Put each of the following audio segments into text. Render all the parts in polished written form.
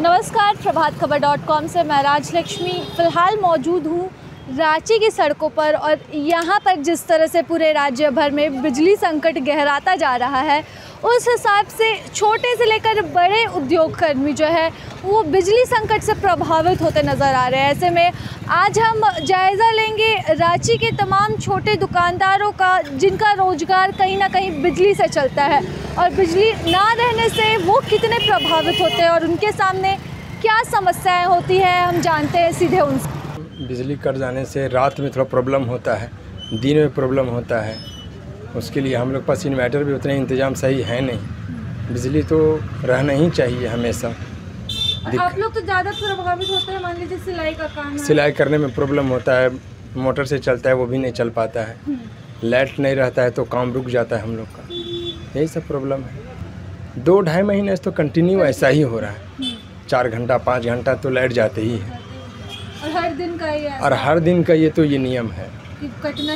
नमस्कार, प्रभातखबर.com से मैं राजलक्ष्मी फ़िलहाल मौजूद हूँ रांची की सड़कों पर और यहाँ पर जिस तरह से पूरे राज्य भर में बिजली संकट गहराता जा रहा है, उस हिसाब से छोटे से लेकर बड़े उद्योगकर्मी जो है वो बिजली संकट से प्रभावित होते नज़र आ रहे हैं। ऐसे में आज हम जायज़ा लेंगे रांची के तमाम छोटे दुकानदारों का, जिनका रोज़गार कहीं ना कहीं बिजली से चलता है और बिजली ना रहने से वो कितने प्रभावित होते हैं और उनके सामने क्या समस्याएं होती हैं, हम जानते हैं सीधे उनसे। बिजली कट जाने से रात में थोड़ा प्रॉब्लम होता है, दिन में प्रॉब्लम होता है। उसके लिए हम लोग पास इन्वर्टर भी उतने इंतज़ाम सही है नहीं। बिजली तो रहना ही चाहिए हमेशा। आप लोग तो ज़्यादा प्रभावित होते हैं, मान लीजिए सिलाई का काम है, सिलाई करने में प्रॉब्लम होता है, मोटर से चलता है वो भी नहीं चल पाता है, लाइट नहीं रहता है तो काम रुक जाता है हम लोग का। यही सब प्रॉब्लम है। 2-2.5 महीने से तो कंटिन्यू ऐसा ही हो रहा है। 4 घंटा 5 घंटा तो लाइट जाते ही है और हर दिन का ये और हर दिन का ये तो ये नियम है कि कटना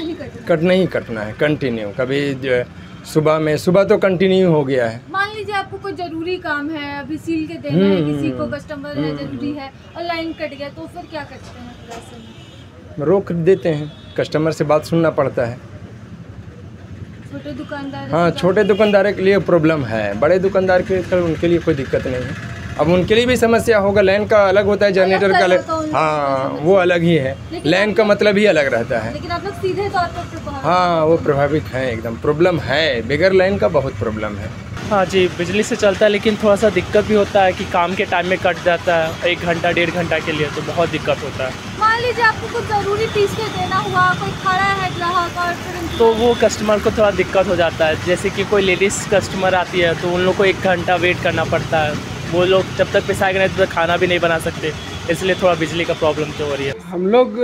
ही कटना है कंटिन्यू। कभी सुबह तो कंटिन्यू हो गया है। मान लीजिए आपको कोई ज़रूरी काम है, अभी सील के देना है किसी को, कस्टमर है, ज़रूरी है और लाइन कट गया, तो फिर क्या करते हैं? ऐसे में रोक देते हैं, कस्टमर से बात सुनना पड़ता है। छोटे दुकानदार, हाँ, छोटे दुकानदारों के लिए प्रॉब्लम है, बड़े दुकानदार के उनके लिए कोई दिक्कत नहीं है। अब उनके लिए भी समस्या होगा, लाइन का अलग होता है, जनरेटर का अलग, हाँ वो अलग ही है, लाइन का मतलब ही अलग रहता है। लेकिन आप लोग सीधे तौर पर प्रभावित, हाँ वो प्रभावित हैं, एकदम प्रॉब्लम है, बगैर लाइन का बहुत प्रॉब्लम है। हाँ जी, बिजली से चलता है लेकिन थोड़ा सा दिक्कत भी होता है कि काम के टाइम में कट जाता है 1 घंटा 1.5 घंटा के लिए, तो बहुत दिक्कत होता है। मान लीजिए आपको कुछ ज़रूरी पीस के देना हुआ, कोई खड़ा है ग्राहक और फिर तो वो कस्टमर को थोड़ा दिक्कत हो जाता है। जैसे कि कोई लेडीज़ कस्टमर आती है तो उन लोग को 1 घंटा वेट करना पड़ता है। वो लोग जब तक पिसाएंगे नहीं तो खाना भी नहीं बना सकते, इसलिए थोड़ा बिजली का प्रॉब्लम तो हो रही है। हम लोग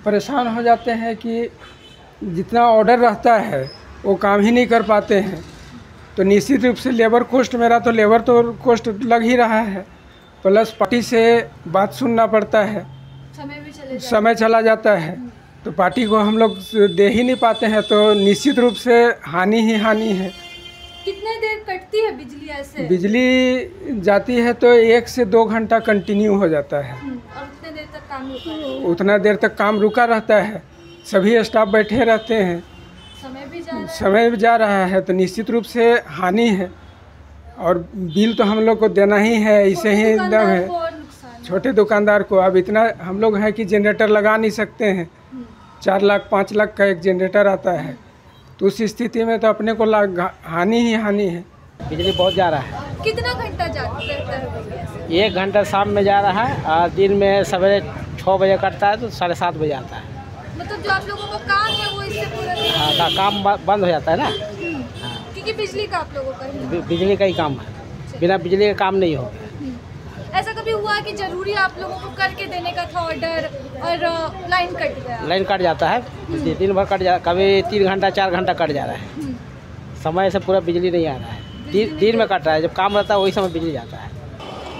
परेशान हो जाते हैं कि जितना ऑर्डर रहता है वो काम ही नहीं कर पाते हैं, तो निश्चित रूप से लेबर कॉस्ट, मेरा तो लेबर तो कॉस्ट लग ही रहा है, प्लस पार्टी से बात सुनना पड़ता है, समय चला जाता है, तो पार्टी को हम लोग दे ही नहीं पाते हैं, तो निश्चित रूप से हानि ही हानि है। कितने देर कटती है बिजली ऐसे? बिजली जाती है तो 1 से 2 घंटा कंटिन्यू हो जाता है और उतने देर तक काम रुका है? उतना देर तक काम रुका रहता है, सभी स्टाफ बैठे रहते हैं, समय भी जा रहा है, तो निश्चित रूप से हानि है। और बिल तो हम लोग को देना ही है, इसे ही एकदम है छोटे दुकानदार को। अब इतना हम लोग हैं कि जनरेटर लगा नहीं सकते हैं, 4 लाख 5 लाख का एक जनरेटर आता है, तो उस स्थिति में तो अपने को हानि ही हानि है। बिजली बहुत जा रहा है। कितना घंटा जाता है? 1 घंटा शाम में जा रहा है और दिन में सवेरे 6 बजे कटता है तो 7:30 बजे आता है। मतलब जो आप लोगों को काम है वो इससे पूरा हाँ, काम बंद हो जाता है ना, क्योंकि बिजली का आप लोगों का बिजली का ही काम है, बिना बिजली का काम नहीं होगा। ऐसा कभी हुआ कि जरूरी आप लोगों को करके देने का था ऑर्डर और लाइन कट गया? लाइन कट जाता है, दिन भर कट जा, कभी 3 घंटा 4 घंटा कट जा रहा है, समय से पूरा बिजली नहीं आ रहा है, दिन में कट रहा है, जब काम रहता है वही समय बिजली जाता है।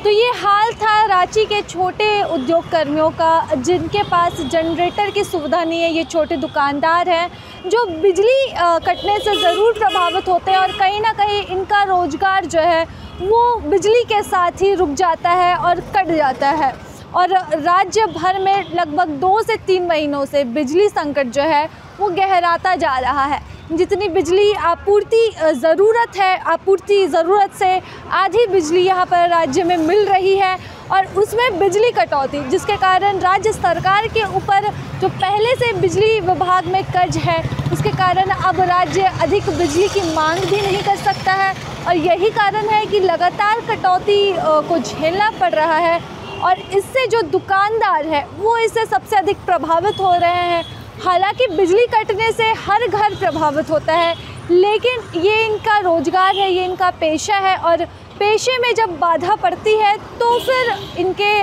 तो ये हाल था रांची के छोटे उद्योग कर्मियों का, जिनके पास जनरेटर की सुविधा नहीं है। ये छोटे दुकानदार हैं जो बिजली कटने से ज़रूर प्रभावित होते हैं और कहीं ना कहीं इनका रोज़गार जो है वो बिजली के साथ ही रुक जाता है और कट जाता है। और राज्य भर में लगभग 2 से 3 महीनों से बिजली संकट जो है वो गहराता जा रहा है। जितनी बिजली आपूर्ति ज़रूरत से आधी बिजली यहाँ पर राज्य में मिल रही है और उसमें बिजली कटौती, जिसके कारण राज्य सरकार के ऊपर जो पहले से बिजली विभाग में कर्ज है, उसके कारण अब राज्य अधिक बिजली की मांग भी नहीं कर सकता है और यही कारण है कि लगातार कटौती को झेलना पड़ रहा है। और इससे जो दुकानदार है वो इससे सबसे अधिक प्रभावित हो रहे हैं। हालांकि बिजली कटने से हर घर प्रभावित होता है, लेकिन ये इनका रोज़गार है, ये इनका पेशा है और पेशे में जब बाधा पड़ती है तो फिर इनके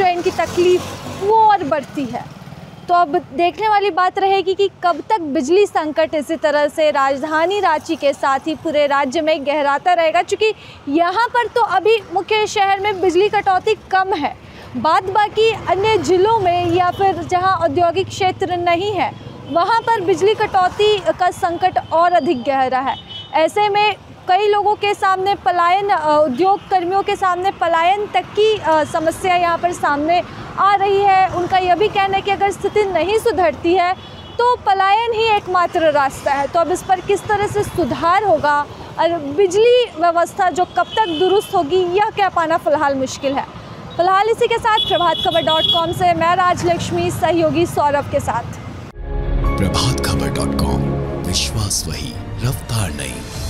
इनकी तकलीफ़ वो और बढ़ती है। तो अब देखने वाली बात रहेगी कि कब तक बिजली संकट इसी तरह से राजधानी रांची के साथ ही पूरे राज्य में गहराता रहेगा, क्योंकि यहाँ पर तो अभी मुख्य शहर में बिजली कटौती कम है, बाद बाकी अन्य ज़िलों में या फिर जहाँ औद्योगिक क्षेत्र नहीं है वहाँ पर बिजली कटौती का संकट और अधिक गहरा है। ऐसे में कई लोगों के सामने पलायन, उद्योग कर्मियों के सामने पलायन तक की समस्या यहाँ पर सामने आ रही है। उनका यह भी कहना है कि अगर स्थिति नहीं सुधरती है तो पलायन ही एकमात्र रास्ता है। तो अब इस पर किस तरह से सुधार होगा और बिजली व्यवस्था जो कब तक दुरुस्त होगी, यह कह पाना फ़िलहाल मुश्किल है। फिलहाल इसी के साथ प्रभातखबर.com से मैं राजलक्ष्मी, सहयोगी सौरभ के साथ। प्रभातखबर.com, विश्वास वही, रफ्तार नहीं।